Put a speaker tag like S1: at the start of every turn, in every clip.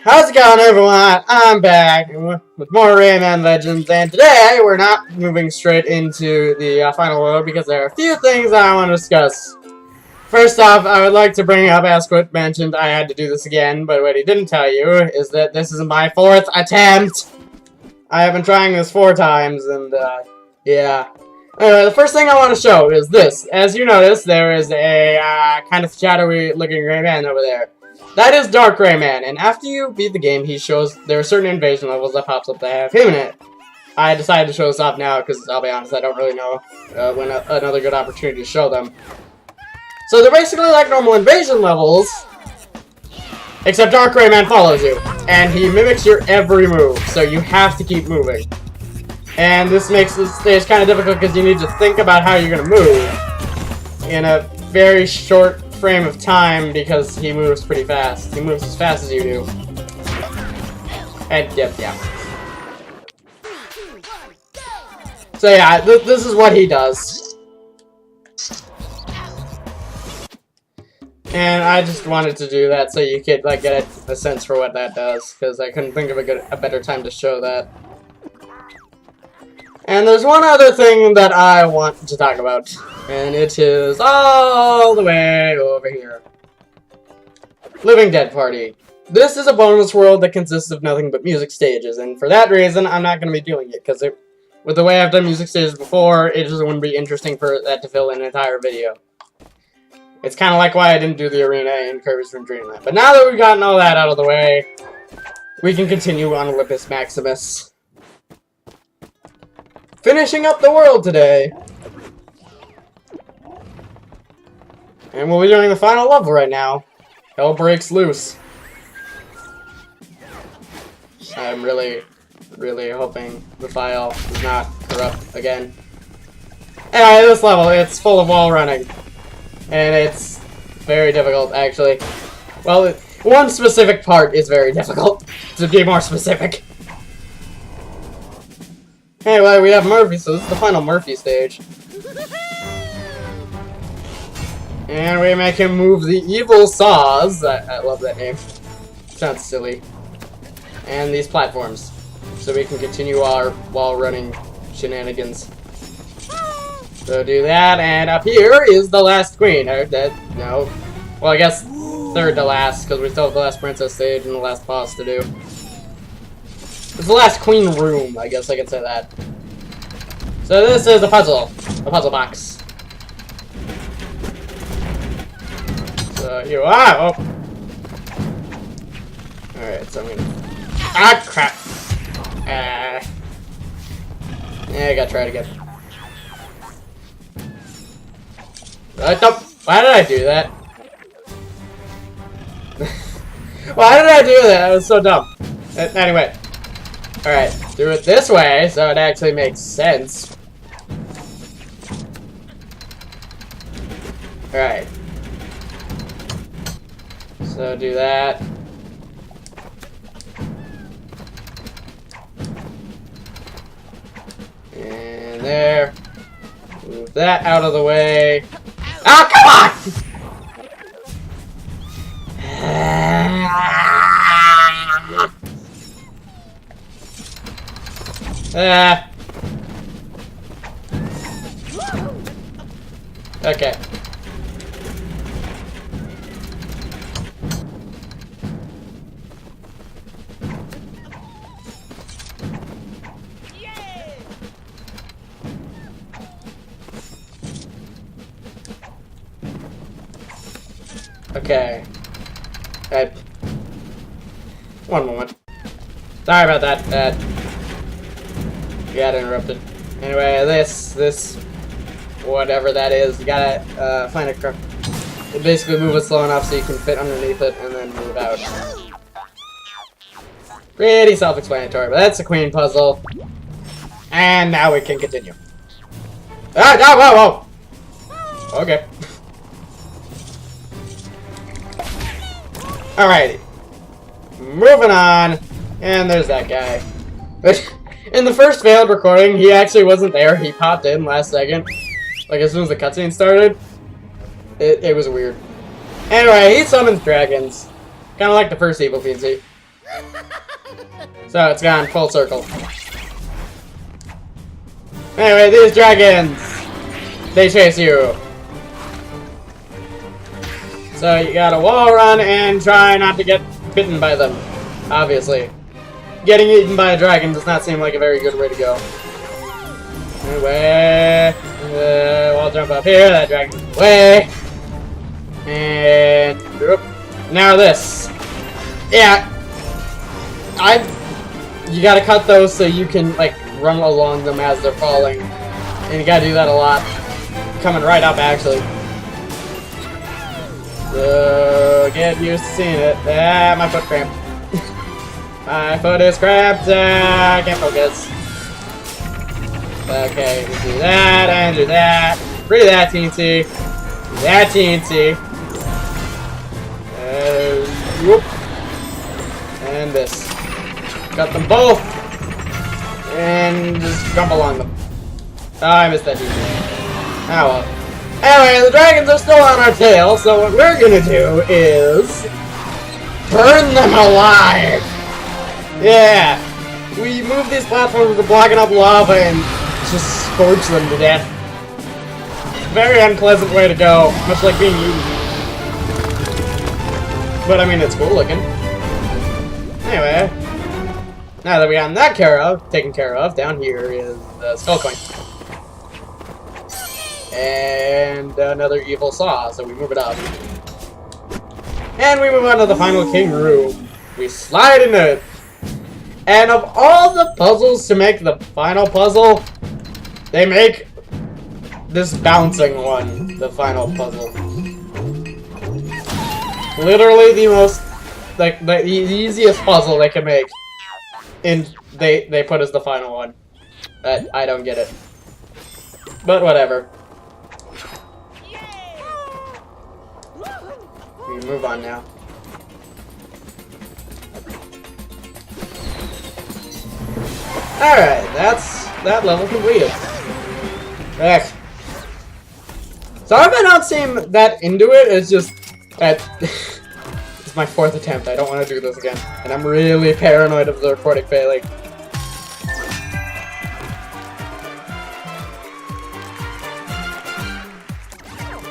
S1: How's it going, everyone? I'm back with more Rayman Legends, and today we're not moving straight into the final world because there are a few things I want to discuss. First off, I would like to bring up, as Quit mentioned, I had to do this again, but what he didn't tell you is that this is my 4th attempt! I have been trying this 4 times, and, yeah. Anyway, the first thing I want to show is this. As you notice, there is a, kind of shadowy-looking Rayman over there. That is Dark Rayman, and after you beat the game, he shows there are certain invasion levels that pops up that have him in it. I decided to show this off now because, I'll be honest, I don't really know when another good opportunity to show them. So they're basically like normal invasion levels, except Dark Rayman follows you, and he mimics your every move, so you have to keep moving. And this makes this stage kind of difficult because you need to think about how you're going to move in a very short frame of time because he moves pretty fast. He moves as fast as you do. And, yeah. So yeah, this is what he does. And I just wanted to do that so you could, like, get a sense for what that does, because I couldn't think of a better time to show that. And there's one other thing that I want to talk about, and it is all the way over here. Living Dead Party. This is a bonus world that consists of nothing but music stages, and for that reason, I'm not going to be doing it, because with the way I've done music stages before, it just wouldn't be interesting for that to fill an entire video. It's kind of like why I didn't do the arena in Kirby's from Dreamland. But now that we've gotten all that out of the way, we can continue on Olympus Maximus. Finishing up the world today. And we'll be doing the final level right now. Hell breaks loose. I'm really hoping the file is not corrupt again. Anyway, this level, it's full of wall running. And it's very difficult, actually. Well, one specific part is very difficult, to be more specific. Anyway, we have Murphy, so this is the final Murphy stage. And we make him move the evil saws. I love that name. Sounds silly. And these platforms. So we can continue our wall-running shenanigans. So do that, and up here is the last queen. No. Well, I guess third to last, because we still have the last princess stage and the last boss to do. It's the last queen room, I guess I can say that. So this is a puzzle box. So you are. Oh. Alright, so I'm gonna. Ah, crap. Yeah, I gotta try it again. Why did I do that? Why did I do that? That was so dumb. Anyway. Alright, do it this way so it actually makes sense. Alright. So do that. And there. Move that out of the way. Ah, come on! Okay. Okay. One moment. Sorry about that. Got interrupted. Anyway, this, whatever that is, you gotta find a crook. Basically move it slow enough so you can fit underneath it and then move out. Pretty self-explanatory, but that's a queen puzzle. And now we can continue. Ah, whoa! Okay. Alrighty. Moving on. And there's that guy. In the first failed recording, he actually wasn't there. He popped in last second. Like, as soon as the cutscene started. It was weird. Anyway, he summons dragons. Kind of like the first Evil Fiend. So it's gone full circle. Anyway, these dragons, they chase you. So you gotta wall run and try not to get bitten by them, obviously. Getting eaten by a dragon does not seem like a very good way to go. Anyway, wall jump up here, that dragon's away. And whoop. Now this. Yeah. You gotta cut those so you can like run along them as they're falling. And you gotta do that a lot. Coming right up actually. So get used to seeing it. Ah, my foot cramped. My foot is cramped. I can't focus. Okay, we do that and do that. Free that TNT. That TNT. Whoop. And this. Cut them both. And just jump along them. Oh, I missed that TNT. Oh well. Anyway, the dragons are still on our tail, so what we're gonna do is burn them alive. Yeah. We move these platforms to blocking up lava and just scorch them to death. Very unpleasant way to go, much like being eaten. But I mean, it's cool looking. Anyway, now that we got that taken care of, down here is the skull coin. And another evil saw, so we move it up. And we move on to the final king room. We slide into it. And of all the puzzles to make the final puzzle, they make this bouncing one the final puzzle. Literally the most, like, the easiest puzzle they can make. And they put as the final one. I don't get it. But whatever. We can move on now. Alright, that's that level completed. Ugh. Sorry if I don't seem that into it, it's just that it's my 4th attempt. I don't want to do this again. And I'm really paranoid of the recording failing.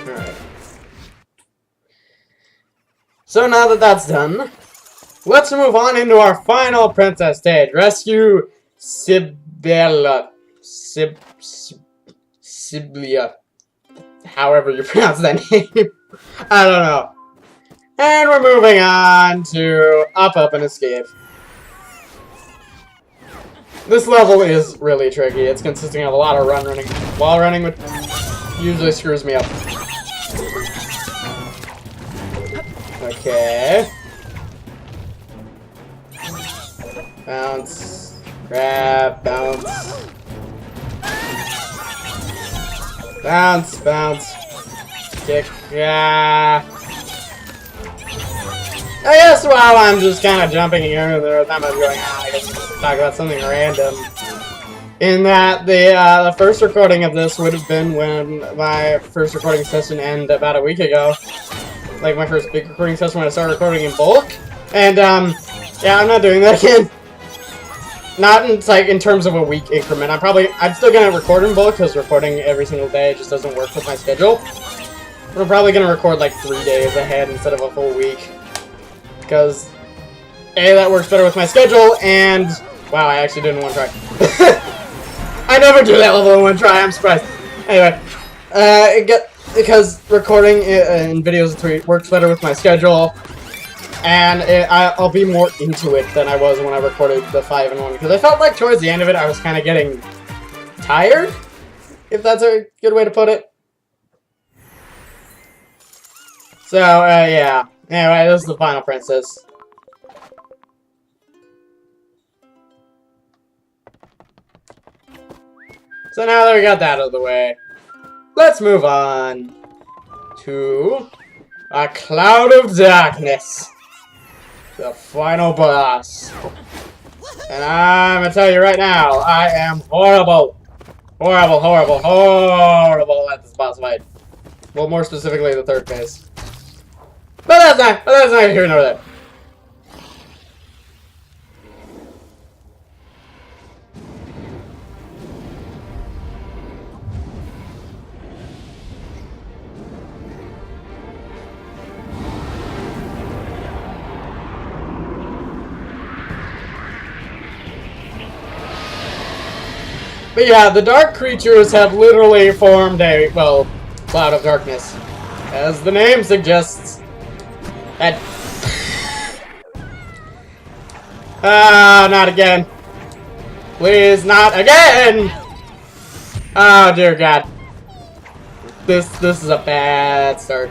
S1: Alright. So now that that's done, let's move on into our final princess stage. Rescue Sibella. Siblia. However you pronounce that name. I don't know. And we're moving on to Up, Up, and Escape. This level is really tricky. It's consisting of a lot of running. Wall running, which usually screws me up. Okay. Bounce. Grab. Bounce. Bounce. Bounce. Kick. Yeah. I guess while I'm just kind of jumping here and there, I'm going on, I guess talk about something random. In that the first recording of this would have been when my first recording session ended about a week ago. Like my first big recording session when I started recording in bulk. And yeah, I'm not doing that again. Not in, like, in terms of a week increment. I'm still gonna record in bulk because recording every single day just doesn't work with my schedule. But I'm probably gonna record like 3 days ahead instead of a full week. Because A, that works better with my schedule, and wow, I actually did it in one try. I never do that level in one try, I'm surprised. Anyway, because recording in videos works better with my schedule, and I'll be more into it than I was when I recorded the 5-in-1, because I felt like towards the end of it I was kind of getting tired, if that's a good way to put it. So, yeah. Anyway, this is the final princess. So now that we got that out of the way, let's move on to a Cloud of Darkness, the final boss. And I'm gonna tell you right now, I am horrible at this boss fight. Well, more specifically, the third phase. But that's not here nor there. But yeah, the dark creatures have literally formed a, well, cloud of darkness. As the name suggests. That... not again. Please, not again! Oh, dear God. This is a bad start.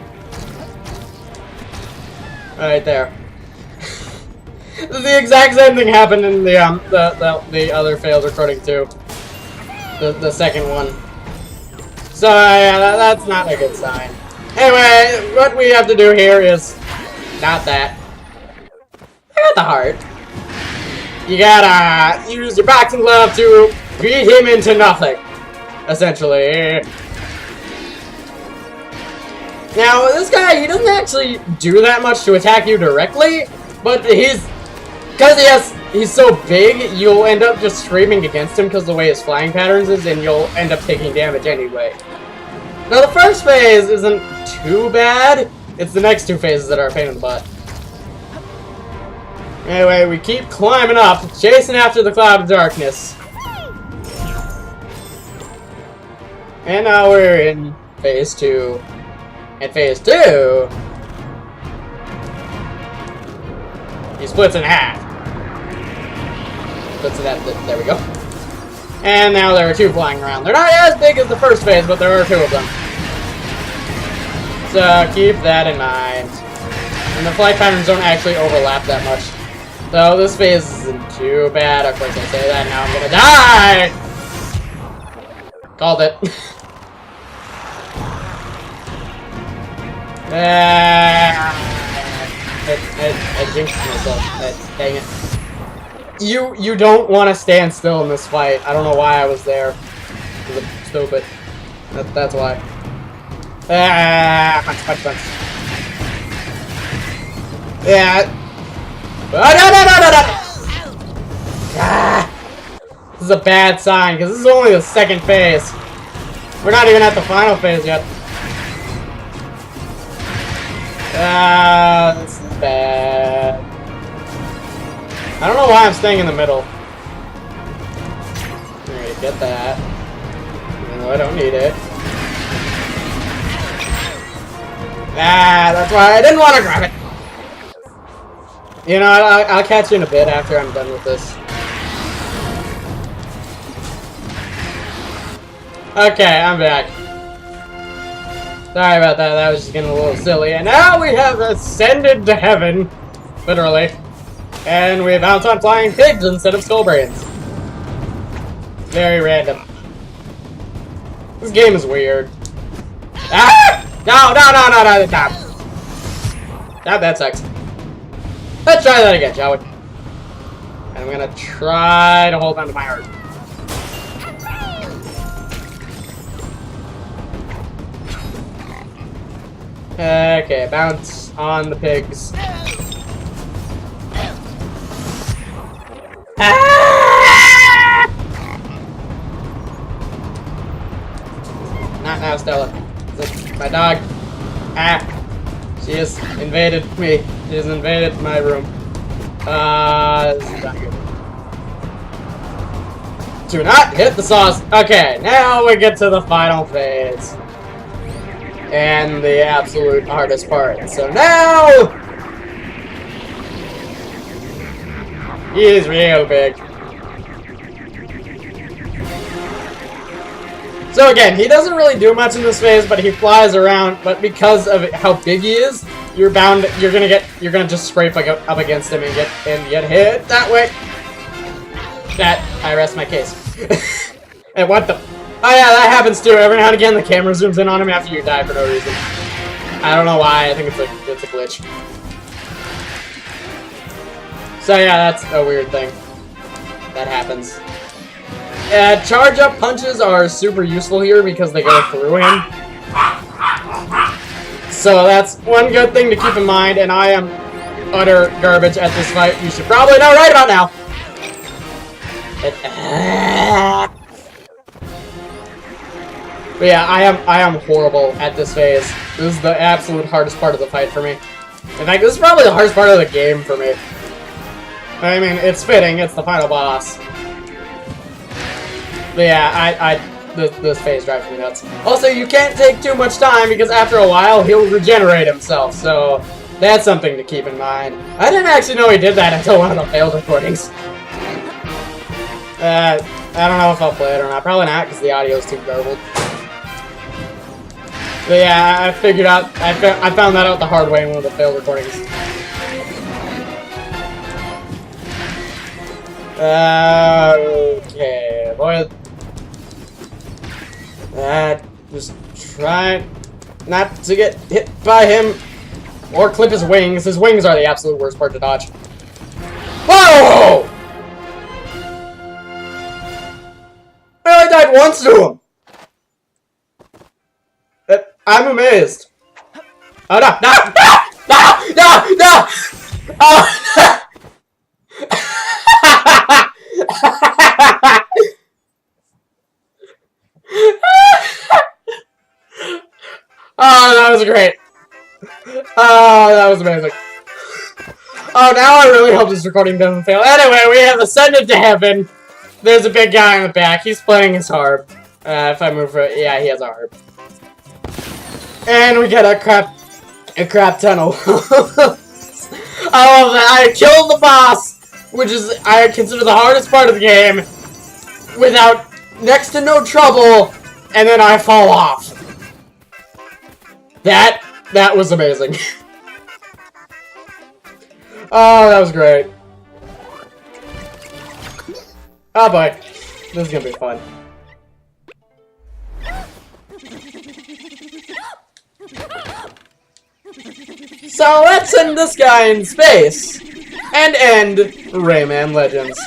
S1: Right there. The exact same thing happened in the other failed recording too. The second one. So yeah, that's not a good sign. Anyway, what we have to do here is not that. I got the heart. You gotta use your boxing glove to beat him into nothing, essentially. Now, this guy, he doesn't actually do that much to attack you directly, but because he's so big, you'll end up just screaming against him because of the way his flying patterns is, and you'll end up taking damage anyway. Now, the first phase isn't too bad. It's the next two phases that are a pain in the butt. Anyway, we keep climbing up, chasing after the cloud of darkness. And now we're in phase 2. And phase 2, he splits in half. Splits in half, there we go. And now there are 2 flying around. They're not as big as the first phase, but there are 2 of them. So keep that in mind. And the flight patterns don't actually overlap that much. So this phase isn't too bad. Of course I say that, now I'm gonna die! Called it. I jinxed myself. Dang it. You don't want to stand still in this fight. I don't know why I was there. Because I'm stupid. That's why. Punch. Yeah. This is a bad sign, because this is only the second phase. We're not even at the final phase yet. This is bad. I don't know why I'm staying in the middle. Alright, get that. Even though I don't need it. That's why I didn't want to grab it. You know, I'll catch you in a bit after I'm done with this. Okay, I'm back. Sorry about that, that was just getting a little silly. And now we have ascended to heaven, literally. And we bounce on flying pigs instead of skull brains. Very random. This game is weird. Ah! No! That sucks. Let's try that again, shall we? And I'm gonna try to hold on to my heart. Okay, bounce on the pigs. Ah! Not now, Stella. My dog. Ah! She has invaded me. She has invaded my room. This is not good. Do not hit the sauce. Okay, now we get to the final phase. And the absolute hardest part. So now he is real big. So again, he doesn't really do much in this phase, but he flies around. But because of how big he is, you're gonna just scrape up against him and get hit that way. I rest my case. And what the? Oh yeah, that happens too. Every now and again, the camera zooms in on him after you die for no reason. I don't know why. I think it's a glitch. So yeah, that's a weird thing that happens. Charge up punches are super useful here because they go through him. So that's one good thing to keep in mind. And I am utter garbage at this fight. You should probably know right about now. But yeah, I am horrible at this phase. This is the absolute hardest part of the fight for me. In fact, this is probably the hardest part of the game for me. I mean, it's fitting, it's the final boss. But yeah, this phase drives me nuts. Also, you can't take too much time because after a while he'll regenerate himself. So that's something to keep in mind. I didn't actually know he did that until one of the failed recordings. I don't know if I'll play it or not. Probably not because the audio is too garbled. But yeah, I figured out. I found that out the hard way in one of the failed recordings. Okay, boy. Just try not to get hit by him or clip his wings. His wings are the absolute worst part to dodge. Whoa! I only died once to him. I'm amazed. Oh no! No! No! No! No! Oh! Oh, that was great. Oh, that was amazing. Oh, now I really hope this recording doesn't fail. Anyway, we have ascended to heaven. There's a big guy in the back. He's playing his harp. If I move for it, yeah, he has a harp. And we get a crap tunnel. I love that. I killed the boss, which is, I consider the hardest part of the game, without next to no trouble, and then I fall off. That was amazing. Oh, that was great. Oh boy. This is gonna be fun. So let's send this guy in space and end Rayman Legends.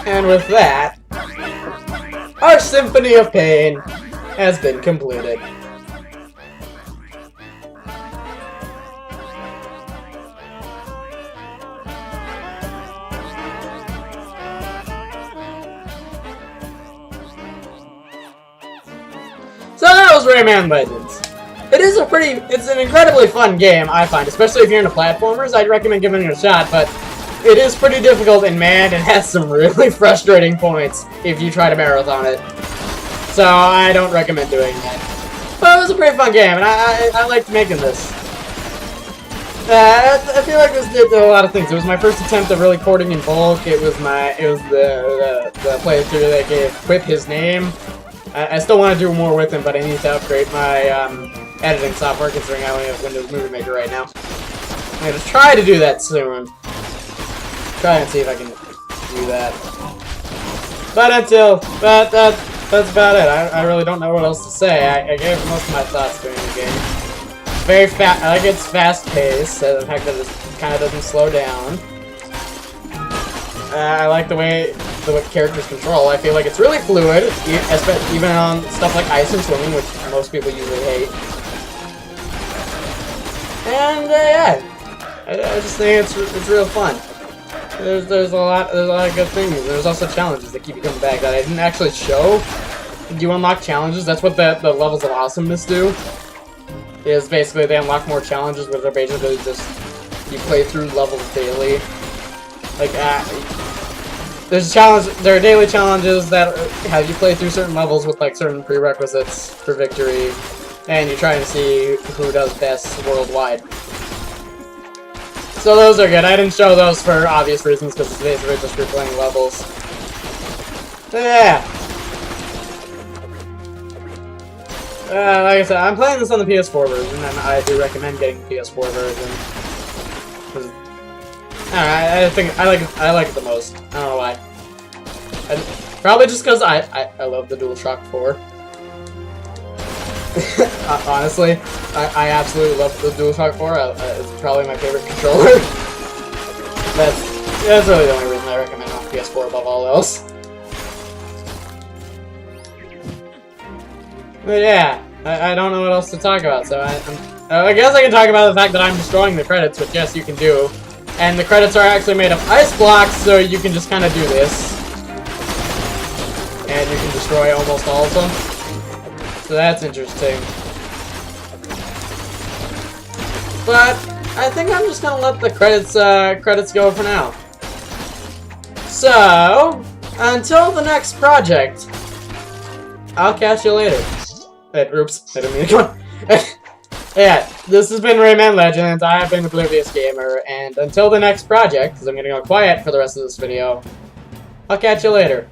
S1: And with that, our Symphony of Pain has been completed. So that was Rayman Legends. It's an incredibly fun game, I find, especially if you're into platformers. I'd recommend giving it a shot, but it is pretty difficult, and man, it has some really frustrating points if you try to marathon it. So I don't recommend doing that. But it was a pretty fun game, and I liked making this. I feel like this did a lot of things. It was my first attempt at really recording in bulk. It was the playthrough that gave Quip his name. I still want to do more with him, but I need to upgrade my editing software, considering I only have Windows Movie Maker right now. I'm going to try to do that soon. Try and see if I can do that. But that's about it. I really don't know what else to say. I gave most of my thoughts during the game. Very fast. I like its fast pace, the fact that it kind of doesn't slow down. I like the way characters control. I feel like it's really fluid, even on stuff like ice and swimming, which most people usually hate. And yeah, I just think it's real fun. There's a lot of good things. There's also challenges that keep you coming back that I didn't actually show. You unlock challenges. That's what the levels of awesomeness do. Is basically they unlock more challenges, which are basically just you play through levels daily. Like there are daily challenges that have you play through certain levels with like certain prerequisites for victory, and you try to see who does best worldwide. So those are good. I didn't show those for obvious reasons because it's basically just replaying levels. Yeah. Like I said, I'm playing this on the PS4 version, and I do recommend getting the PS4 version. I think I like it the most. I don't know why. Probably just because I love the DualShock 4. Honestly, I absolutely love the DualShock 4. It's probably my favorite controller. That's really the only reason I recommend it on PS4 above all else. But yeah, I don't know what else to talk about, so I guess I can talk about the fact that I'm destroying the credits, which yes, you can do. And the credits are actually made of ice blocks, so you can just kind of do this. destroy almost all of them. So that's interesting. But I think I'm just gonna let the credits go for now. So until the next project, I'll catch you later. Wait, oops, I didn't mean to come on. Yeah, this has been Rayman Legends. I have been Oblivious Gamer, and until the next project, because I'm gonna go quiet for the rest of this video, I'll catch you later.